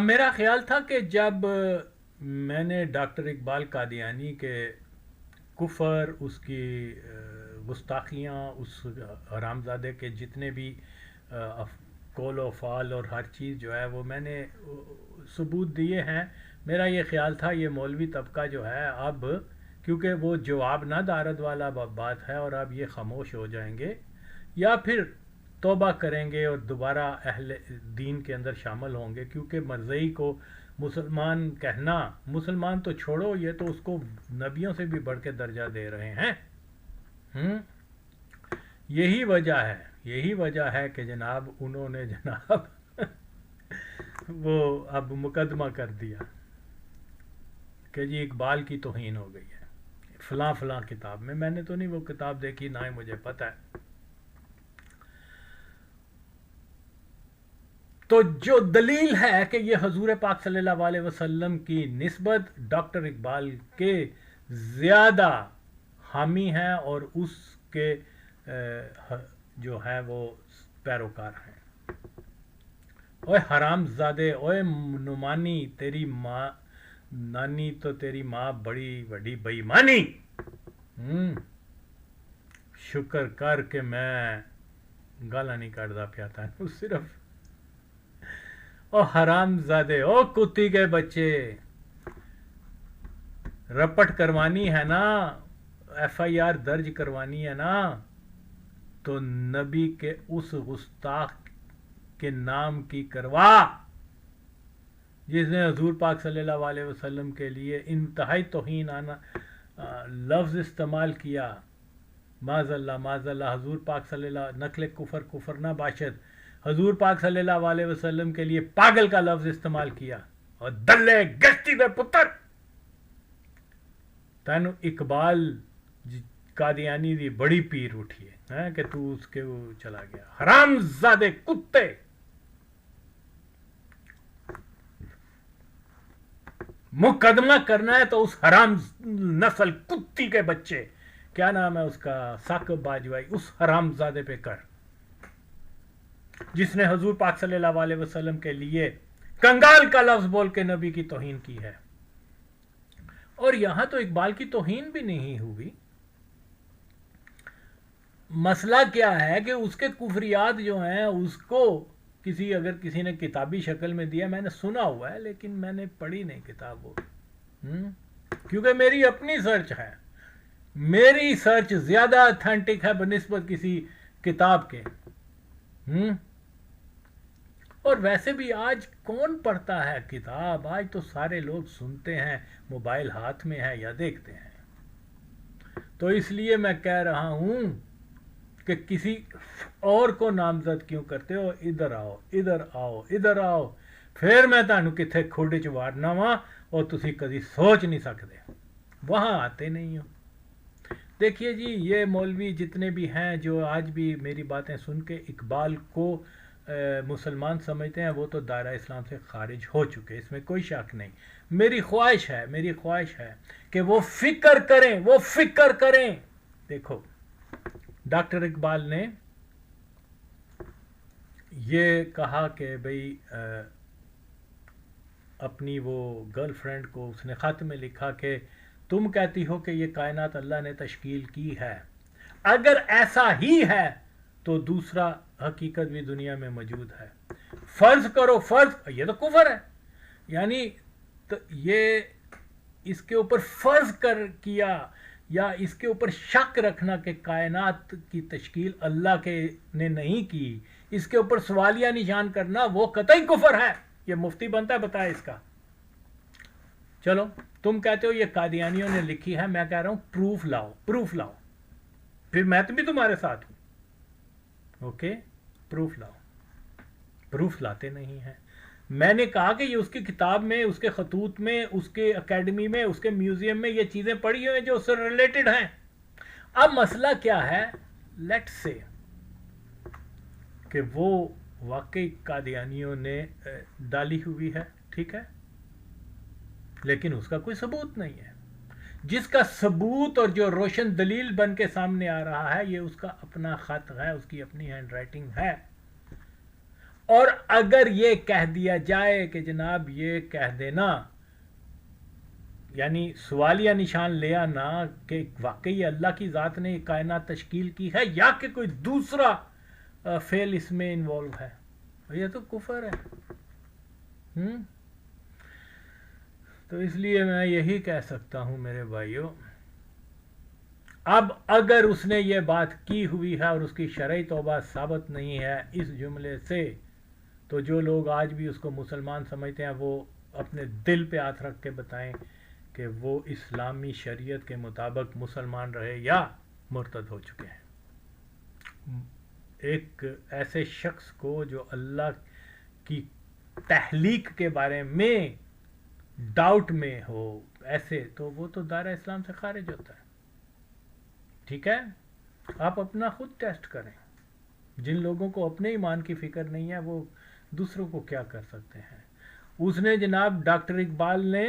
میرا خیال تھا کہ جب میں نے ڈاکٹر اقبال قادیانی کے کفر، اس کی گستاخیاں، اس حرامزادے کے جتنے بھی قول و فعال اور ہر چیز جو ہے وہ میں نے ثبوت دیے ہیں، میرا یہ خیال تھا یہ مولوی طبقہ جو ہے اب، کیونکہ وہ جواب نہ دارد والا بات ہے اور اب یہ خاموش ہو جائیں گے یا پھر توبہ کریں گے اور دوبارہ اہل دین کے اندر شامل ہوں گے، کیونکہ مرزئی کو مسلمان کہنا، مسلمان تو چھوڑو، یہ تو اس کو نبیوں سے بھی بڑھ کے درجہ دے رہے ہیں۔ ہم؟ یہی وجہ ہے کہ جناب انہوں نے جناب وہ اب مقدمہ کر دیا کہ جی اقبال کی توہین ہو گئی ہے فلاں فلاں کتاب میں نے تو نہیں وہ کتاب دیکھی، نہ ہی مجھے پتہ ہے۔ تو جو دلیل ہے کہ یہ حضور پاک صلی اللہ علیہ وسلم کی نسبت ڈاکٹر اقبال کے زیادہ حامی ہیں اور اس کے جو ہے وہ پیروکار ہیں۔ اوے حرام زادے، اوے نعمانی، تیری ماں نانی تو تیری ماں بڑی بڑی بے ایمانی۔ شکر کر کے میں گالا نہیں کٹدا پیا تھا صرف او حرام زادے، او کتی کے بچے، رپٹ کروانی ہے نا، ایف آئی آر درج کروانی ہے نا، تو نبی کے اس گستاخ کے نام کی کروا جس نے حضور پاک صلی اللہ علیہ وسلم کے لیے انتہائی توہین آنا لفظ استعمال کیا۔ معاذ اللہ معاذ اللہ، حضور پاک صلی اللہ، نقل کفر نہ باشد، حضور پاک صلی اللہ علیہ وسلم کے لیے پاگل کا لفظ استعمال کیا۔ اور دلے گشتی دے پتر، تینو اقبال قادیانی دی بڑی پیر اٹھی ہے کہ تو اس کے وہ چلا گیا، حرام زادے کتے۔ مقدمہ کرنا ہے تو اس حرام نسل کتی کے بچے، کیا نام ہے اس کا، ثاقب باجوائی، اس حرام زادے پہ کر جس نے حضور پاک صلی اللہ علیہ وسلم کے لیے کنگال کا لفظ بول کے نبی کی توہین کی ہے۔ اور یہاں تو اقبال کی توہین بھی نہیں ہوئی، مسئلہ کیا ہے کہ اس کے کفریات جو ہیں اس کو اگر کسی نے کتابی شکل میں دیا، میں نے سنا ہوا ہے لیکن میں نے پڑھی نہیں کتاب وہ، کیونکہ میری اپنی سرچ ہے، میری سرچ زیادہ اتھینٹک ہے بنسبت کسی کتاب کے۔ اور ویسے بھی آج کون پڑھتا ہے کتاب، آج تو سارے لوگ سنتے ہیں، موبائل ہاتھ میں ہے یا دیکھتے ہیں۔ تو اس لیے میں کہہ رہا ہوں کہ کسی اور کو نامزد کیوں کرتے ہو، ادھر آؤ ادھر آؤ ادھر آؤ، پھر میں تانوں کتھے کھوڈے چ وارنا وا اور تسی کدی سوچ نہیں سکتے، وہاں آتے نہیں ہو۔ دیکھیے جی، یہ مولوی جتنے بھی ہیں جو آج بھی میری باتیں سن کے اقبال کو مسلمان سمجھتے ہیں، وہ تو دائرہ اسلام سے خارج ہو چکے، اس میں کوئی شک نہیں۔ میری خواہش ہے کہ وہ فکر کریں۔ دیکھو ڈاکٹر اقبال نے یہ کہا کہ بھئی اپنی وہ گرل فرینڈ کو اس نے خط میں لکھا کہ تم کہتی ہو کہ یہ کائنات اللہ نے تشکیل کی ہے، اگر ایسا ہی ہے تو دوسرا حقیقت بھی دنیا میں موجود ہے، فرض کرو، یہ تو کفر ہے، یعنی تو یہ اس کے اوپر فرض کیا یا اس کے اوپر شک رکھنا کہ کائنات کی تشکیل اللہ کے نے نہیں کی، اس کے اوپر سوالیہ نشان کرنا، وہ قطعی کفر ہے۔ یہ مفتی بنتا ہے بتائے اس کا۔ چلو تم کہتے ہو یہ قادیانیوں نے لکھی ہے، میں کہہ رہا ہوں پروف لاؤ، پھر میں بھی تمہارے ساتھ ہوں، اوکے، پروف لاتے نہیں ہیں۔ میں نے کہا کہ یہ اس کی کتاب میں، اس کے خطوط میں، اس کے اکیڈمی میں، اس کے میوزیم میں یہ چیزیں پڑھی ہوئی ہیں جو اس سے ریلیٹڈ ہیں۔ اب مسئلہ کیا ہے، لیٹ سے کہ وہ واقعی قادیانیوں نے ڈالی ہوئی ہے، ٹھیک ہے، لیکن اس کا کوئی ثبوت نہیں ہے۔ جس کا ثبوت اور جو روشن دلیل بن کے سامنے آ رہا ہے، یہ اس کا اپنا خط ہے، اس کی اپنی ہینڈ رائٹنگ ہے۔ اور اگر یہ کہہ دیا جائے کہ جناب یہ کہہ دینا، یعنی سوالیہ نشان لے آنا کہ واقعی اللہ کی ذات نے کائنات تشکیل کی ہے یا کہ کوئی دوسرا فعل اس میں انوالو ہے، یہ تو کفر ہے۔ تو اس لیے میں یہی کہہ سکتا ہوں میرے بھائیوں، اب اگر اس نے یہ بات کی ہوئی ہے اور اس کی شرعی توبہ ثابت نہیں ہے اس جملے سے، تو جو لوگ آج بھی اس کو مسلمان سمجھتے ہیں وہ اپنے دل پہ ہاتھ رکھ کے بتائیں کہ وہ اسلامی شریعت کے مطابق مسلمان رہے یا مرتد ہو چکے ہیں۔ ایک ایسے شخص کو جو اللہ کی تخلیق کے بارے میں ڈاؤٹ میں ہو، ایسے تو وہ تو دائرہ اسلام سے خارج ہوتا ہے۔ ٹھیک ہے، آپ اپنا خود ٹیسٹ کریں۔ جن لوگوں کو اپنے ایمان کی فکر نہیں ہے وہ دوسروں کو کیا کر سکتے ہیں۔ اس نے جناب ڈاکٹر اقبال نے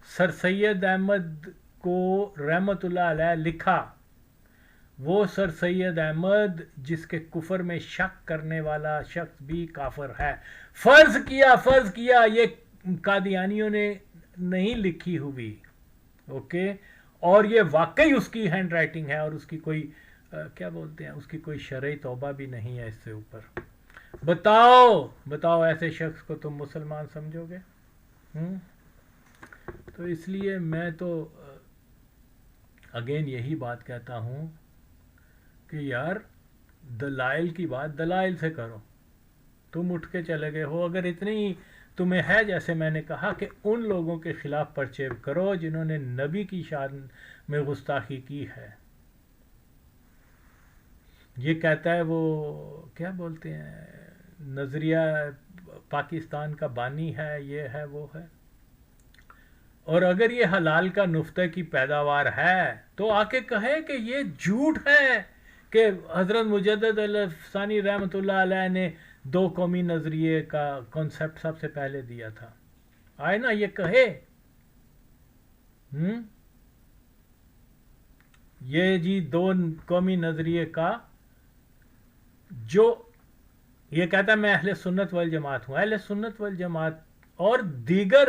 سر سید احمد کو رحمت اللہ علیہ لکھا، وہ سر سید احمد جس کے کفر میں شک کرنے والا شخص بھی کافر ہے۔ فرض کیا یہ قادیانیوں نے نہیں لکھی ہوئی، اوکے، اور یہ واقعی اس کی ہینڈ رائٹنگ ہے اور اس کی کوئی کیا بولتے ہیں، اس کی کوئی شرعی توبہ بھی نہیں ہے اس سے اوپر، بتاؤ ایسے شخص کو تم مسلمان سمجھو گے؟ تو اس لیے میں تو اگین یہی بات کہتا ہوں کہ یار دلائل کی بات دلائل سے کرو۔ تم اٹھ کے چلے گئے ہو، اگر اتنی تمہیں ہے جیسے میں نے کہا کہ ان لوگوں کے خلاف پرچے کرو جنہوں نے نبی کی شان میں گستاخی کی ہے۔ یہ کہتا ہے وہ کیا بولتے ہیں، نظریہ پاکستان کا بانی ہے، یہ ہے وہ ہے، اور اگر یہ حلال کا نفتہ کی پیداوار ہے تو آ کے کہے کہ یہ جھوٹ ہے کہ حضرت مجدد الفسانی رحمۃ اللہ علیہ نے دو قومی نظریے کا کانسیپٹ سب سے پہلے دیا تھا، آئے نا یہ کہے۔ یہ جی دو قومی نظریے کا، جو یہ کہتا ہے میں اہل سنت والجماعت ہوں، اہل سنت والجماعت اور دیگر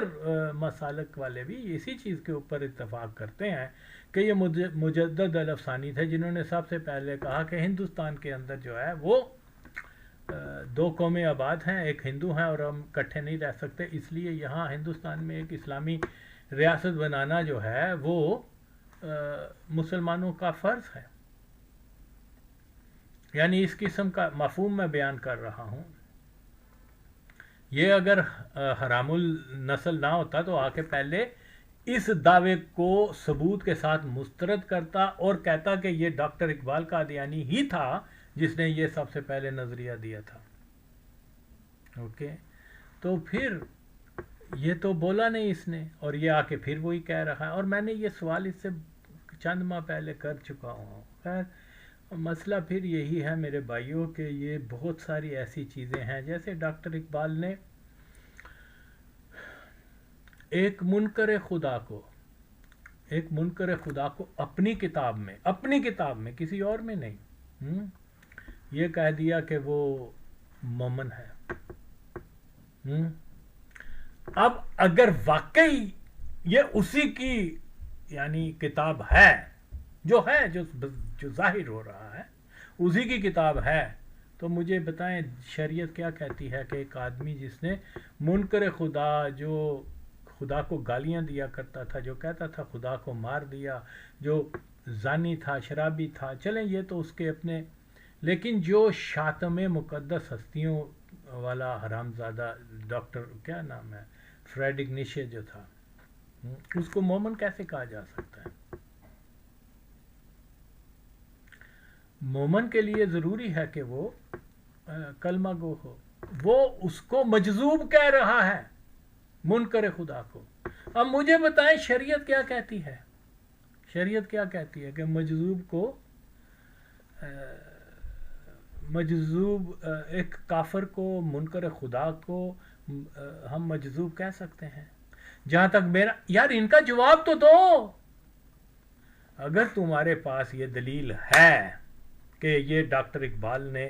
مسالک والے بھی اسی چیز کے اوپر اتفاق کرتے ہیں کہ یہ مجدد الافسانی تھے جنہوں نے سب سے پہلے کہا کہ ہندوستان کے اندر جو ہے وہ دو قومیں آباد ہیں، ایک ہندو ہیں اور ہم اکٹھے نہیں رہ سکتے، اس لیے یہاں ہندوستان میں ایک اسلامی ریاست بنانا جو ہے وہ مسلمانوں کا فرض ہے۔ یعنی اس قسم کا مفہوم میں بیان کر رہا ہوں۔ یہ اگر حرام النسل نہ ہوتا تو آ کے پہلے اس دعوے کو ثبوت کے ساتھ مسترد کرتا اور کہتا کہ یہ ڈاکٹر اقبال قادیانی ہی تھا جس نے یہ سب سے پہلے نظریہ دیا تھا، اوکے۔ تو پھر یہ تو بولا نہیں اس نے، اور یہ آ کے پھر وہی کہہ رہا ہے، اور میں نے یہ سوال اس سے چند ماہ پہلے کر چکا ہوں۔ خیر مسئلہ پھر یہی ہے میرے بھائیوں کہ یہ بہت ساری ایسی چیزیں ہیں، جیسے ڈاکٹر اقبال نے ایک منکر خدا کو اپنی کتاب میں کسی اور میں نہیں یہ کہہ دیا کہ وہ مومن ہے۔ اب اگر واقعی یہ اسی کی یعنی کتاب ہے جو ظاہر ہو رہا ہے، اسی کی کتاب ہے، تو مجھے بتائیں شریعت کیا کہتی ہے کہ ایک آدمی جس نے منکر خدا، جو خدا کو گالیاں دیا کرتا تھا، جو کہتا تھا خدا کو مار دیا، جو زانی تھا، شرابی تھا، چلیں یہ تو اس کے اپنے، لیکن جو شاتم مقدس ہستیوں والا حرامزادہ ڈاکٹر کیا نام ہے، فریڈرک نیشے جو تھا، اس کو مومن کیسے کہا جا سکتا ہے؟ مومن کے لیے ضروری ہے کہ وہ کلمہ گو ہو، وہ اس کو مجذوب کہہ رہا ہے، منکر خدا کو۔ اب مجھے بتائیں شریعت کیا کہتی ہے؟ شریعت کیا کہتی ہے کہ مجذوب کو ایک کافر کو، منکر خدا کو ہم مجذوب کہہ سکتے ہیں؟ جہاں تک میرا یار ان کا جواب تو دو، اگر تمہارے پاس یہ دلیل ہے کہ یہ ڈاکٹر اقبال نے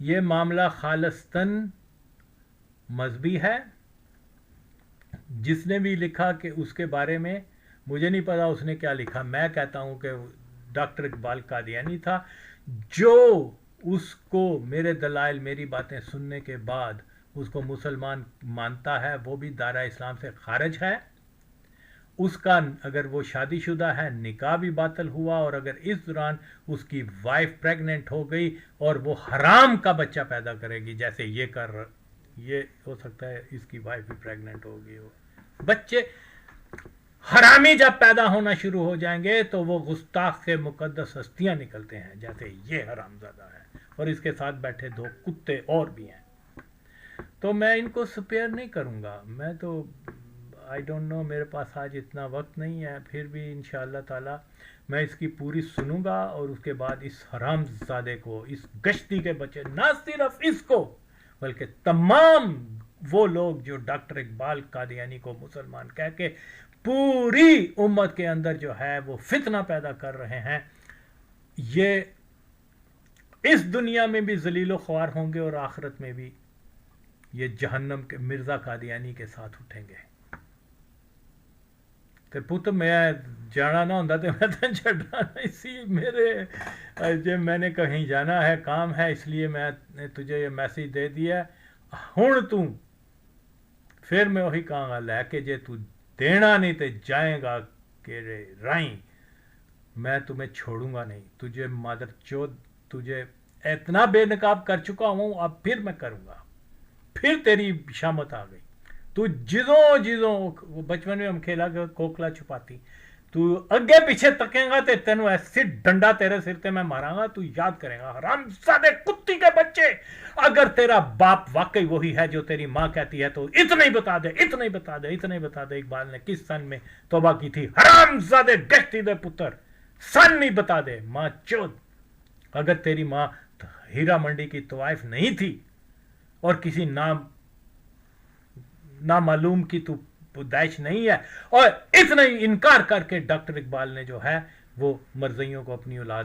یہ معاملہ خالصتاً مذہبی ہے. جس نے بھی لکھا کہ اس کے بارے میں مجھے نہیں پتا اس نے کیا لکھا. میں کہتا ہوں کہ ڈاکٹر اقبال قادیانی تھا. جو اس کو میرے دلائل میری باتیں سننے کے بعد اس کو مسلمان مانتا ہے وہ بھی دائرہ اسلام سے خارج ہے. اس کا اگر وہ شادی شدہ ہے نکاح بھی باطل ہوا, اور اگر اس دوران اس کی وائف پریگننٹ ہو گئی اور وہ حرام کا بچہ پیدا کرے گی جیسے یہ ہو سکتا ہے اس کی وائف بھی پریگننٹ ہو گئی ہو, بچے حرامی جب پیدا ہونا شروع ہو جائیں گے تو وہ گستاخ کے مقدس ہستیاں نکلتے ہیں جیسے یہ حرامزادہ ہے, اور اس کے ساتھ بیٹھے 2 کتے اور بھی ہیں. تو میں ان کو سپیئر نہیں کروں گا. میں تو آئی ڈونٹ نو, میرے پاس آج اتنا وقت نہیں ہے, پھر بھی انشاءاللہ تعالی میں اس کی پوری سنوں گا, اور اس کے بعد اس حرام زادے کو, اس گشتی کے بچے, نہ صرف اس کو بلکہ تمام وہ لوگ جو ڈاکٹر اقبال قادیانی کو مسلمان کہہ کے پوری امت کے اندر جو ہے وہ فتنہ پیدا کر رہے ہیں, یہ اس دنیا میں بھی ذلیل و خوار ہوں گے اور آخرت میں بھی یہ جہنم کے مرزا قادیانی کے ساتھ اٹھیں گے. تو پت میں جانا نہ ہوتا تو میں تو چھڑنا اسی میرے جب میں نے کہیں جانا ہے کام ہے اس لیے میں نے تجھے یہ میسیج دے دیا. ہن تو پھر میں وہی کہاں گا لے کے جے تو دینا نہیں تو جائیں گا کہ رائیں, میں تمہیں چھوڑوں گا نہیں. تجھے مادر چود, تجھے اتنا بے نقاب کر چکا ہوں, اب پھر میں کروں گا. پھر تیری شامت آ گئی. تو جدوں بچپن میں ہم کھیلا کوکلا چھپاتی, تو اگے پیچھے تکیں گا تو تینوں ایسے ڈنڈا تیرے سر تے میں ماراں گا, تو یاد کرے گا حرامزادے کتی کے بچے. اگر تیرا باپ واقعی وہی ہے جو تیری ماں کہتی ہے تو اتنا ہی بتا دے, اتنا ہی بتا دے, اتنا ہی بتا دے اقبال نے کس سن میں توبہ کی تھی. حرامزادے گشتی دے پتر, سن نہیں بتا دے ماں چود. اگر تیری ماں ہیرا منڈی کی طوائف نہیں تھی اور کسی نامعلوم کی تو پیدائش نہیں ہے, اور اتنا ہی انکار کر کے ڈاکٹر اقبال نے جو ہے وہ مرزائیوں کو اپنی اولاد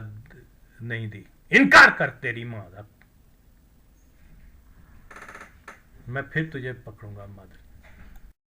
نہیں دی. انکار کر تیری ماں کا, میں پھر تجھے پکڑوں گا مادر.